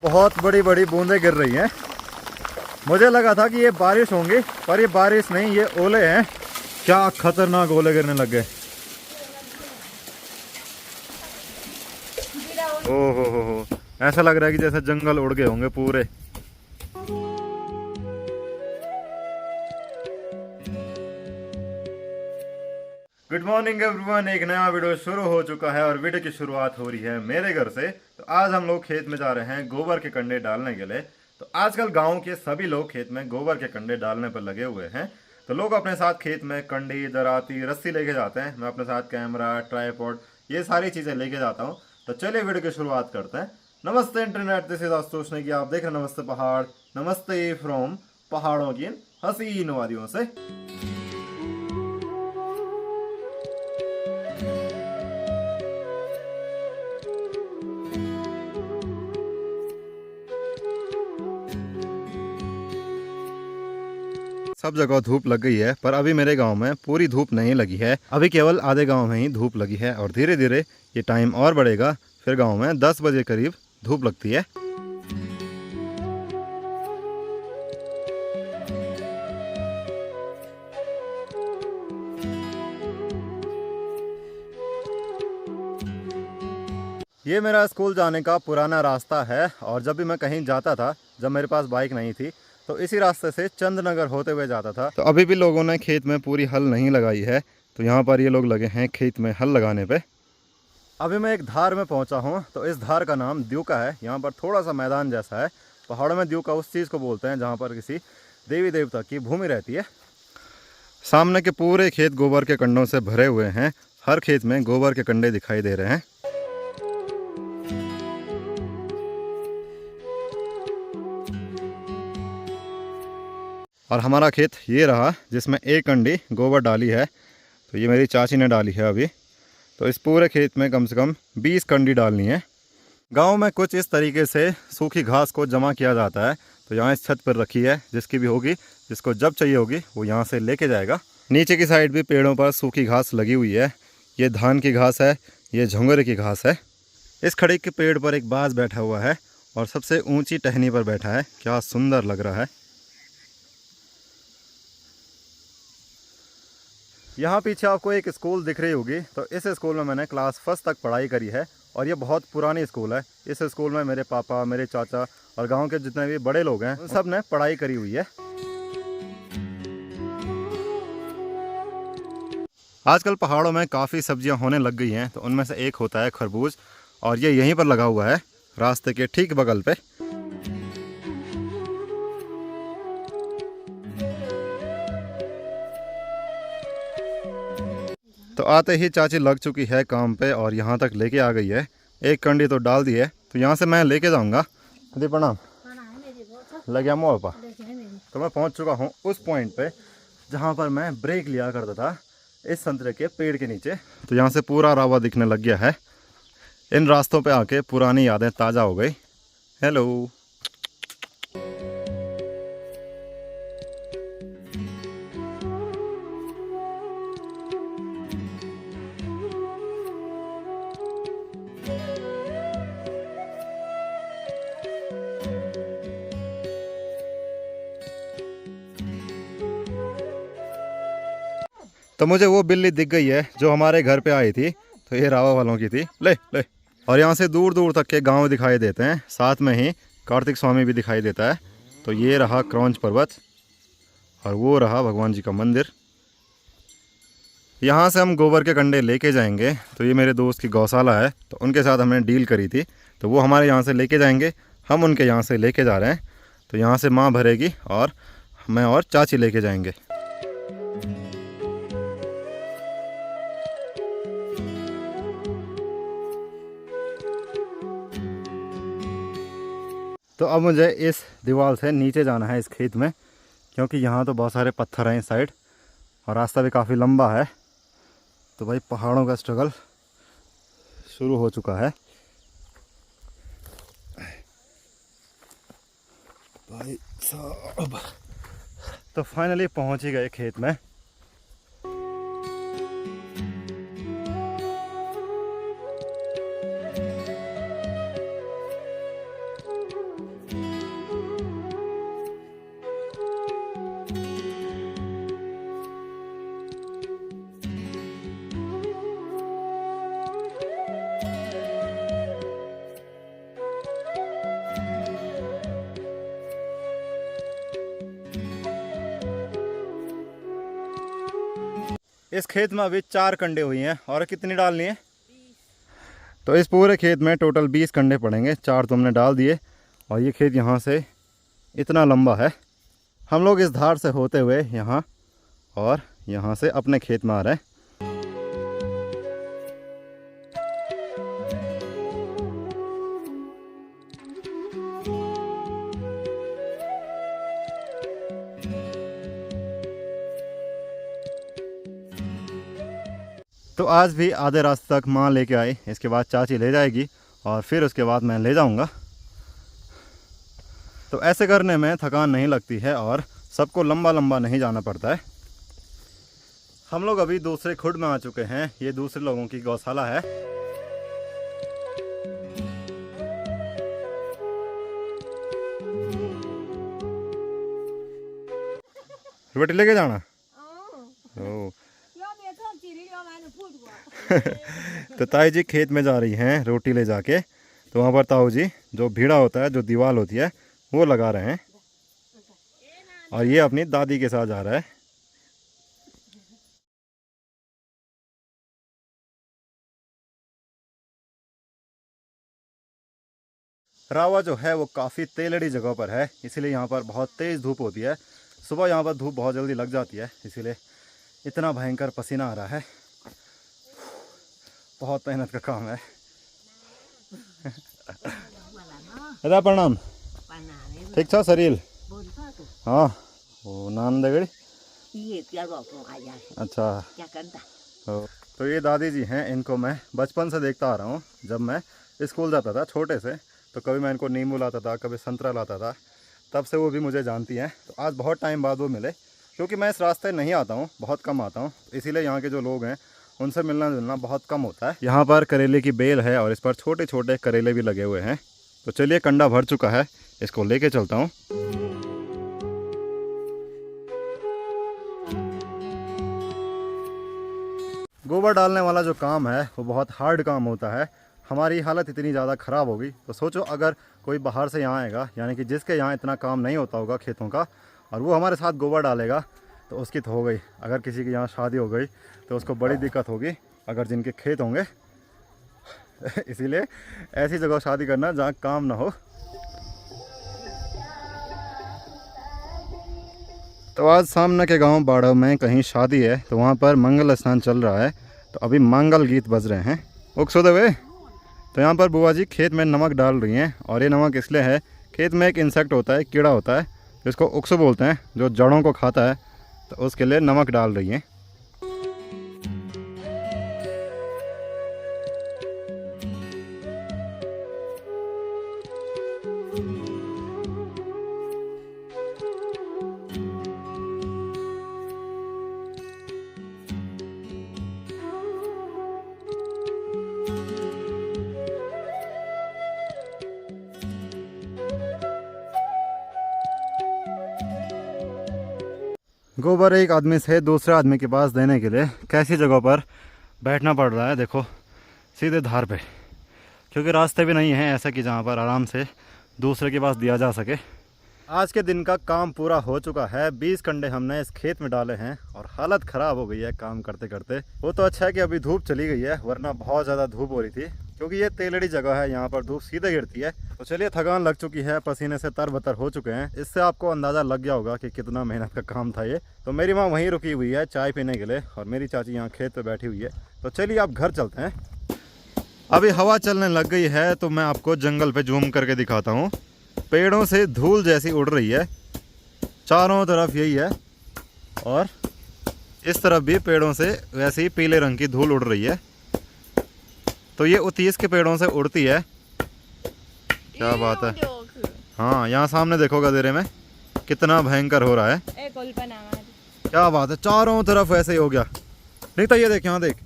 बहुत बड़ी बड़ी बूंदें गिर रही हैं। मुझे लगा था कि ये बारिश होंगी, पर ये बारिश नहीं, ये ओले हैं। क्या खतरनाक ओले गिरने लग गए। ओ हो, ऐसा लग रहा है कि जैसे जंगल उड़ गए होंगे पूरे। गुड मॉर्निंग एवरीवन, एक नया वीडियो शुरू हो चुका है और वीडियो की शुरुआत हो रही है मेरे घर से। तो आज हम लोग खेत में जा रहे हैं गोबर के कंडे डालने के लिए। तो आजकल गांव के सभी लोग खेत में गोबर के कंडे डालने पर लगे हुए हैं। तो लोग अपने साथ खेत में कंडी, दराती, रस्सी लेके जाते हैं। मैं अपने साथ कैमरा, ट्राइपॉड, ये सारी चीजें लेके जाता हूँ। तो चलिए वीडियो की शुरुआत करते हैं। नमस्ते internet, this is Ashutosh Negi, आप देख रहे हैं नमस्ते पहाड़। नमस्ते फ्रॉम पहाड़ों की हसीन वादियों से। सब जगह धूप लग गई है, पर अभी मेरे गांव में पूरी धूप नहीं लगी है। अभी केवल आधे गांव में ही धूप लगी है और धीरे धीरे ये टाइम और बढ़ेगा। फिर गांव में 10 बजे करीब धूप लगती है। ये मेरा स्कूल जाने का पुराना रास्ता है और जब भी मैं कहीं जाता था, जब मेरे पास बाइक नहीं थी, तो इसी रास्ते से चंदनगर होते हुए जाता था। तो अभी भी लोगों ने खेत में पूरी हल नहीं लगाई है, तो यहाँ पर ये लोग लगे हैं खेत में हल लगाने पे। अभी मैं एक धार में पहुँचा हूँ। तो इस धार का नाम द्यूका है। यहाँ पर थोड़ा सा मैदान जैसा है। पहाड़ों में द्यूका उस चीज़ को बोलते हैं जहाँ पर किसी देवी देवता की भूमि रहती है। सामने के पूरे खेत गोबर के कंडों से भरे हुए हैं। हर खेत में गोबर के कंडे दिखाई दे रहे हैं। और हमारा खेत ये रहा जिसमें एक कंडी गोबर डाली है। तो ये मेरी चाची ने डाली है अभी। तो इस पूरे खेत में कम से कम 20 कंडी डालनी है। गांव में कुछ इस तरीके से सूखी घास को जमा किया जाता है। तो यहाँ इस छत पर रखी है, जिसकी भी होगी, जिसको जब चाहिए होगी वो यहाँ से लेके जाएगा। नीचे की साइड भी पेड़ों पर सूखी घास लगी हुई है। ये धान की घास है, ये झोंगरे की घास है। इस खड़ी के पेड़ पर एक बाज बैठा हुआ है और सबसे ऊँची टहनी पर बैठा है। क्या सुंदर लग रहा है। यहाँ पीछे आपको एक स्कूल दिख रही होगी। तो इस स्कूल में मैंने क्लास 1 तक पढ़ाई करी है और ये बहुत पुरानी स्कूल है। इस स्कूल में मेरे पापा, मेरे चाचा और गांव के जितने भी बड़े लोग हैं, उन सब ने पढ़ाई करी हुई है। आजकल पहाड़ों में काफ़ी सब्जियां होने लग गई हैं। तो उनमें से एक होता है खरबूज, और ये यहीं पर लगा हुआ है, रास्ते के ठीक बगल पे। तो आते ही चाची लग चुकी है काम पे और यहाँ तक लेके आ गई है। एक कंडी तो डाल दी है, तो यहाँ से मैं लेके जाऊँगा। दीदी प्रणाम। लग गया मोड़ पा। तो मैं पहुँच चुका हूँ उस पॉइंट पे जहाँ पर मैं ब्रेक लिया करता था, इस संतरे के पेड़ के नीचे। तो यहाँ से पूरा रावा दिखने लग गया है। इन रास्तों पे आके पुरानी यादें ताज़ा हो गई। हेलो। तो मुझे वो बिल्ली दिख गई है जो हमारे घर पे आई थी। तो ये रावा वालों की थी। ले ले। और यहाँ से दूर दूर तक के गांव दिखाई देते हैं। साथ में ही कार्तिक स्वामी भी दिखाई देता है। तो ये रहा क्रौंच पर्वत और वो रहा भगवान जी का मंदिर। यहाँ से हम गोबर के कंडे लेके जाएंगे। तो ये मेरे दोस्त की गौशाला है, तो उनके साथ हमने डील करी थी। तो वो हमारे यहाँ से लेके जाएंगे, हम उनके यहाँ से लेके जा रहे हैं। तो यहाँ से माँ भरेगी और मैं और चाची लेके जाएंगे। तो अब मुझे इस दीवार से नीचे जाना है इस खेत में, क्योंकि यहाँ तो बहुत सारे पत्थर हैं इस साइड और रास्ता भी काफ़ी लंबा है। तो भाई पहाड़ों का स्ट्रगल शुरू हो चुका है भाई साहब। तो फाइनली पहुँच ही गए खेत में। इस खेत में अभी 4 कंडे हुई हैं और कितनी डालनी है? तो इस पूरे खेत में टोटल 20 कंडे पड़ेंगे। 4 तो हमने डाल दिए और ये खेत यहाँ से इतना लंबा है। हम लोग इस धार से होते हुए यहाँ और यहाँ से अपने खेत में आ रहे हैं। तो आज भी आधे रास्ते तक माँ लेके आई, इसके बाद चाची ले जाएगी और फिर उसके बाद मैं ले जाऊंगा। तो ऐसे करने में थकान नहीं लगती है और सबको लंबा लंबा नहीं जाना पड़ता है। हम लोग अभी दूसरे खुड में आ चुके हैं। ये दूसरे लोगों की गौशाला है। रोटी लेके जाना? ओ तो ताई जी खेत में जा रही हैं रोटी ले जाके। तो वहाँ पर ताऊ जी जो भीड़ा होता है, जो दीवार होती है, वो लगा रहे हैं और ये अपनी दादी के साथ जा रहा है। रावा जो है वो काफ़ी तेलड़ी जगह पर है, इसीलिए यहाँ पर बहुत तेज़ धूप होती है। सुबह यहाँ पर धूप बहुत जल्दी लग जाती है, इसीलिए इतना भयंकर पसीना आ रहा है। बहुत मेहनत का काम है। दादा प्रणाम। ठीक छ शरीर? हाँ वो नान दगड़ी। अच्छा तो ये दादी जी हैं, इनको मैं बचपन से देखता आ रहा हूँ। जब मैं स्कूल जाता था छोटे से, तो कभी मैं इनको नींबू लाता था, कभी संतरा लाता था, तब से वो भी मुझे जानती हैं। तो आज बहुत टाइम बाद वो मिले, क्योंकि मैं इस रास्ते नहीं आता हूँ, बहुत कम आता हूँ, इसीलिए यहाँ के जो लोग हैं उनसे मिलना जुलना बहुत कम होता है। यहाँ पर करेले की बेल है और इस पर छोटे छोटे करेले भी लगे हुए हैं। तो चलिए, कंडा भर चुका है, इसको लेके चलता हूँ। गोबर डालने वाला जो काम है वो बहुत हार्ड काम होता है। हमारी हालत इतनी ज़्यादा ख़राब होगी, तो सोचो अगर कोई बाहर से यहाँ आएगा, यानी कि जिसके यहाँ इतना काम नहीं होता होगा खेतों का, और वो हमारे साथ गोबर डालेगा, तो उसकी तो हो गई। अगर किसी की यहाँ शादी हो गई तो उसको बड़ी दिक्कत होगी, अगर जिनके खेत होंगे। इसीलिए ऐसी जगह शादी करना जहाँ काम ना हो। तो आज सामने के गांव बाड़ो में कहीं शादी है, तो वहाँ पर मंगल स्नान चल रहा है। तो अभी मंगल गीत बज रहे हैं। उकसोदे हुए तो यहाँ पर बुआ जी खेत में नमक डाल रही हैं। और ये नमक इसलिए है, खेत में एक इंसेक्ट होता है, कीड़ा होता है, जिसको उकसो बोलते हैं, जो जड़ों को खाता है, तो उसके लिए नमक डाल रही हैं। गोबर एक आदमी से दूसरे आदमी के पास देने के लिए कैसी जगह पर बैठना पड़ रहा है, देखो, सीधे धार पे, क्योंकि रास्ते भी नहीं है ऐसा कि जहाँ पर आराम से दूसरे के पास दिया जा सके। आज के दिन का काम पूरा हो चुका है। 20 कंडे हमने इस खेत में डाले हैं और हालत ख़राब हो गई है काम करते करते। वो तो अच्छा है कि अभी धूप चली गई है, वरना बहुत ज़्यादा धूप हो रही थी, क्योंकि ये तेलड़ी जगह है, यहाँ पर धूप सीधे गिरती है। तो चलिए, थकान लग चुकी है, पसीने से तरबतर हो चुके हैं। इससे आपको अंदाज़ा लग गया होगा कि कितना मेहनत का काम था ये। तो मेरी माँ वहीं रुकी हुई है चाय पीने के लिए, और मेरी चाची यहाँ खेत पे बैठी हुई है। तो चलिए आप घर चलते हैं। अभी हवा चलने लग गई है, तो मैं आपको जंगल पे जूम करके दिखाता हूँ। पेड़ों से धूल जैसी उड़ रही है, चारों तरफ यही है, और इस तरफ भी पेड़ों से वैसे ही पीले रंग की धूल उड़ रही है। तो ये उतीस के पेड़ों से उड़ती है। क्या बात है। हाँ, यहाँ सामने देखो गधेरे में कितना भयंकर हो रहा है। क्या बात है, चारों तरफ ऐसे ही हो गया। देखता, ये देख, यहाँ देख,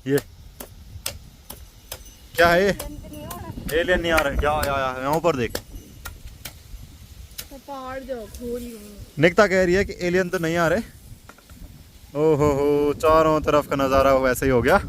ये क्या है, एलियन नहीं आ रहा है क्या? यहाँ ऊपर देख, पहाड़ जो खोल रही हूँ। निकिता कह रही है कि एलियन तो नहीं आ रहे। ओहो हो, चारों तरफ का नज़ारा वैसे ही हो गया।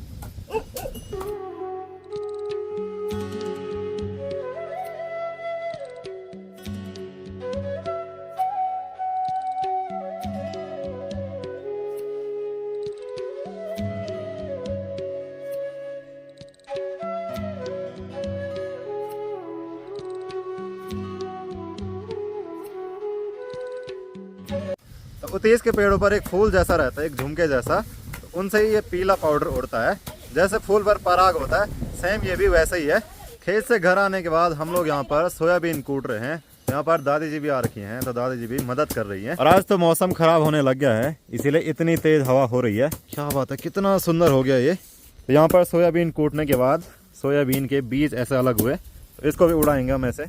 तो उतीस के पेड़ों पर एक फूल जैसा रहता है, एक झुमके जैसा, तो उनसे ही ये पीला पाउडर उड़ता है। जैसे फूल पर पराग होता है, सेम ये भी वैसे ही है। खेत से घर आने के बाद हम लोग यहाँ पर सोयाबीन कूट रहे हैं। यहाँ पर दादी जी भी आ रखी हैं, तो दादी जी भी मदद कर रही हैं। और आज तो मौसम खराब होने लग गया है, इसीलिए इतनी तेज हवा हो रही है। क्या बात है, कितना सुंदर हो गया ये। तो यहाँ पर सोयाबीन कूटने के बाद सोयाबीन के बीज ऐसे अलग हुए, तो इसको भी उड़ाएंगे हम ऐसे।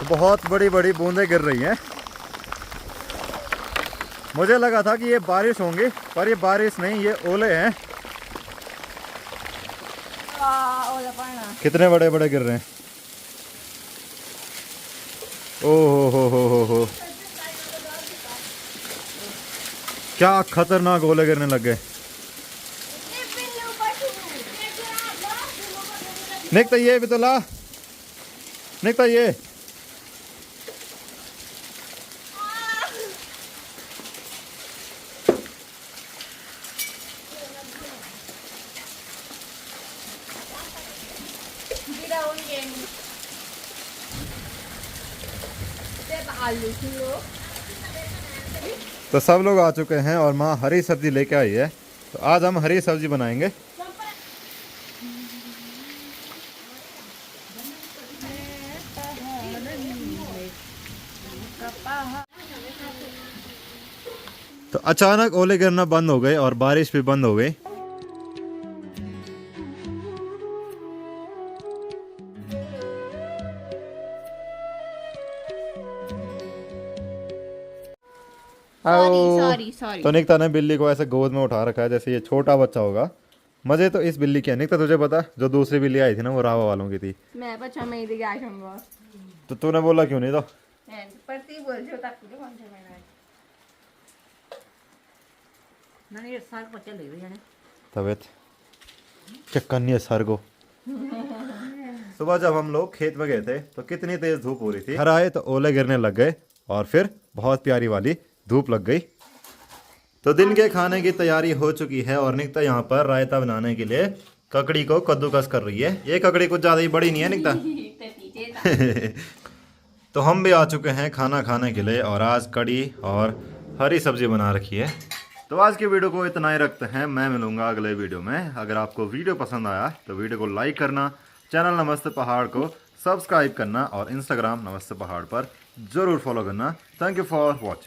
बहुत बड़ी बड़ी बूंदें गिर रही हैं। मुझे लगा था कि ये बारिश होंगी, पर ये बारिश नहीं, ये ओले हैं। ओला पड़ना। कितने बड़े बड़े गिर रहे हैं। ओ हो, क्या खतरनाक ओले गिरने लग गए। निकता ये भी तो ला, निकता ये। तो सब लोग आ चुके हैं और माँ हरी सब्जी लेके आई है, तो आज हम हरी सब्जी बनाएंगे। तो अचानक ओले गिरना बंद हो गए और बारिश भी बंद हो गई। सॉरी। तो निकिता ने बिल्ली को ऐसे गोद में उठा रखा है जैसे ये छोटा बच्चा होगा। मजे तो इस बिल्ली के हैं। निकिता तुझे पता, जो दूसरी बिल्ली आई थी ना, वो रावा वालों की थी। मैं बच्चा में इधर गया हूँ। तो तूने बोला क्यों नहीं? तो परती बोल जो तक तुझे कौन से मैंने ना ये साल को चले हुए हैं तबीयत चक्कन है सर को। सुबह जब हम लोग खेत में गए थे तो कितनी तेज धूप हो रही थी। घर आए तो ओले गिरने लग गए और फिर बहुत प्यारी वाली धूप लग गई। तो दिन के खाने की तैयारी हो चुकी है और निकिता यहाँ पर रायता बनाने के लिए ककड़ी को कद्दूकस कर रही है। ये ककड़ी कुछ ज़्यादा ही बड़ी नहीं है निकिता। तो हम भी आ चुके हैं खाना खाने के लिए और आज कड़ी और हरी सब्जी बना रखी है। तो आज की वीडियो को इतना ही रखते हैं। मैं मिलूंगा अगले वीडियो में। अगर आपको वीडियो पसंद आया तो वीडियो को लाइक करना, चैनल नमस्ते पहाड़ को सब्सक्राइब करना और इंस्टाग्राम नमस्ते पहाड़ पर ज़रूर फॉलो करना। Thank you for watching.